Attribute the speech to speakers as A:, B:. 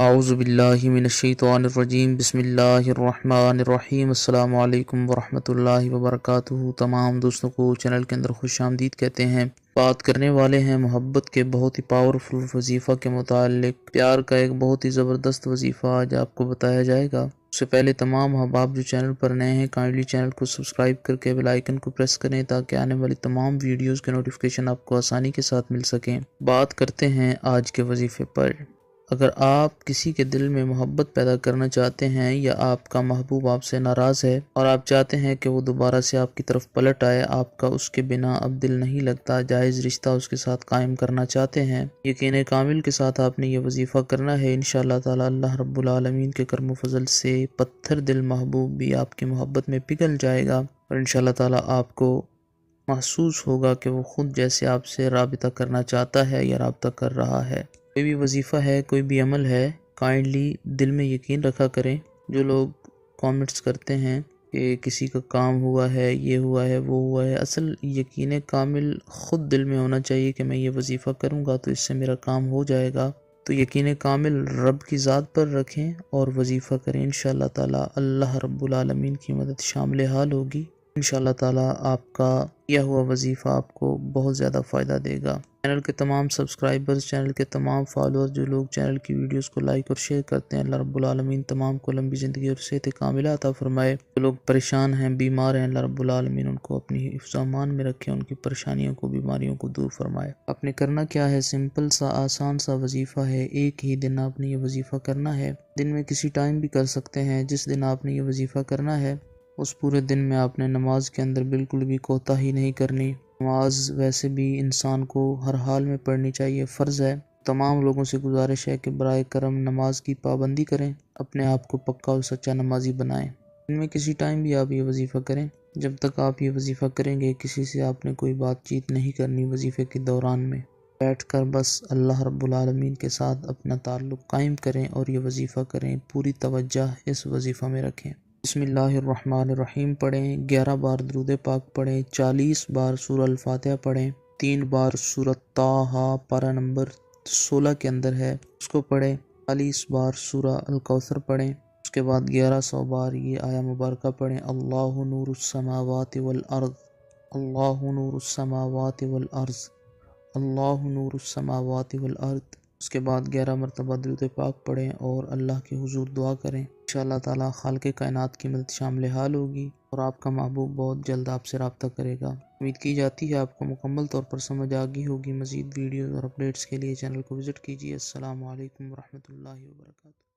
A: اعوذ باللہ من الشیطان الرجیم بسم اللہ الرحمن الرحیم السلام علیکم ورحمۃ اللہ وبرکاتہ۔ تمام دوستوں کو چینل کے اندر خوش آمدید کہتے ہیں۔ بات کرنے والے ہیں محبت کے بہت ہی پاورفل وظیفہ کے متعلق۔ پیار کا ایک بہت ہی زبردست وظیفہ آج آپ کو بتایا جائے گا۔ اس سے پہلے تمام احباب جو چینل پر نئے ہیں کائنڈلی چینل کو سبسکرائب کر کے بیل آئیکن کو پریس کریں تاکہ آنے والی تمام ویڈیوز کے نوٹیفیکیشن آپ کو آسانی کے ساتھ مل سکیں۔ بات کرتے ہیں آج کے وظیفے پر۔ اگر آپ کسی کے دل میں محبت پیدا کرنا چاہتے ہیں یا آپ کا محبوب آپ سے ناراض ہے اور آپ چاہتے ہیں کہ وہ دوبارہ سے آپ کی طرف پلٹ آئے، آپ کا اس کے بنا اب دل نہیں لگتا، جائز رشتہ اس کے ساتھ قائم کرنا چاہتے ہیں، یقین کامل کے ساتھ آپ نے یہ وظیفہ کرنا ہے۔ انشاءاللہ تعالی اللہ رب العالمین کے کرم و فضل سے پتھر دل محبوب بھی آپ کی محبت میں پگھل جائے گا اور انشاءاللہ تعالی آپ کو محسوس ہوگا کہ وہ خود جیسے آپ سے رابطہ کرنا چاہتا ہے یا رابطہ کر رہا ہے۔ کوئی بھی وظیفہ ہے، کوئی بھی عمل ہے، کائنڈلی دل میں یقین رکھا کریں۔ جو لوگ کامنٹس کرتے ہیں کہ کسی کا کام ہوا ہے، یہ ہوا ہے، وہ ہوا ہے، اصل یقین کامل خود دل میں ہونا چاہیے کہ میں یہ وظیفہ کروں گا تو اس سے میرا کام ہو جائے گا۔ تو یقین کامل رب کی ذات پر رکھیں اور وظیفہ کریں، انشاءاللہ تعالی اللہ رب العالمین کی مدد شامل حال ہوگی۔ انشاءاللہ تعالی آپ کا کیا ہوا وظیفہ آپ کو بہت زیادہ فائدہ دے گا۔ چینل کے تمام سبسکرائبرز، چینل کے تمام فالوورز، جو لوگ چینل کی ویڈیوز کو لائک اور شیئر کرتے ہیں، اللہ رب العالمین تمام کو لمبی زندگی اور صحت کاملہ عطا فرمائے۔ جو لوگ پریشان ہیں، بیمار ہیں، اللہ رب العالمین ان کو اپنی حفظ و امان میں رکھے، ان کی پریشانیوں کو، بیماریوں کو دور فرمائے۔ آپ نے کرنا کیا ہے؟ سمپل سا آسان سا وظیفہ ہے۔ ایک ہی دن آپ نے یہ وظیفہ کرنا ہے۔ دن میں کسی ٹائم بھی کر سکتے ہیں۔ جس دن آپ نے یہ وظیفہ کرنا ہے اس پورے دن میں آپ نے نماز کے اندر بالکل بھی کوتاہی نہیں کرنی۔ نماز ویسے بھی انسان کو ہر حال میں پڑھنی چاہیے، فرض ہے۔ تمام لوگوں سے گزارش ہے کہ برائے کرم نماز کی پابندی کریں، اپنے آپ کو پکا اور سچا نمازی بنائیں۔ دن میں کسی ٹائم بھی آپ یہ وظیفہ کریں۔ جب تک آپ یہ وظیفہ کریں گے کسی سے آپ نے کوئی بات چیت نہیں کرنی وظیفے کے دوران میں۔ بیٹھ کر بس اللہ رب العالمین کے ساتھ اپنا تعلق قائم کریں اور یہ وظیفہ کریں، پوری توجہ اس وظیفہ میں رکھیں۔ بسم اللہ الرحمن الرحیم پڑھیں، 11 بار درود پاک پڑھیں، 40 بار سورہ الفاتحہ پڑھیں، 3 بار سورۃ طٰہٰ پارہ نمبر 16 کے اندر ہے اس کو پڑھیں، 40 بار سورہ الکوثر پڑھیں، اس کے بعد 1100 بار یہ آیہ مبارکہ پڑھیں، اللہ نور السماوات والارض، اللہ نور السماوات والارض، اللہ نور السماوات والارض۔ اس کے بعد 11 مرتبہ درود پاک پڑھیں اور اللہ کے حضور دعا کریں۔ انشاءاللہ تعالی خالق کائنات کی مدد شامل حال ہوگی اور آپ کا محبوب بہت جلد آپ سے رابطہ کرے گا۔ امید کی جاتی ہے آپ کو مکمل طور پر سمجھ آ گئی ہوگی۔ مزید ویڈیوز اور اپڈیٹس کے لیے چینل کو وزٹ کیجیے۔ السلام علیکم ورحمۃ اللہ وبرکاتہ۔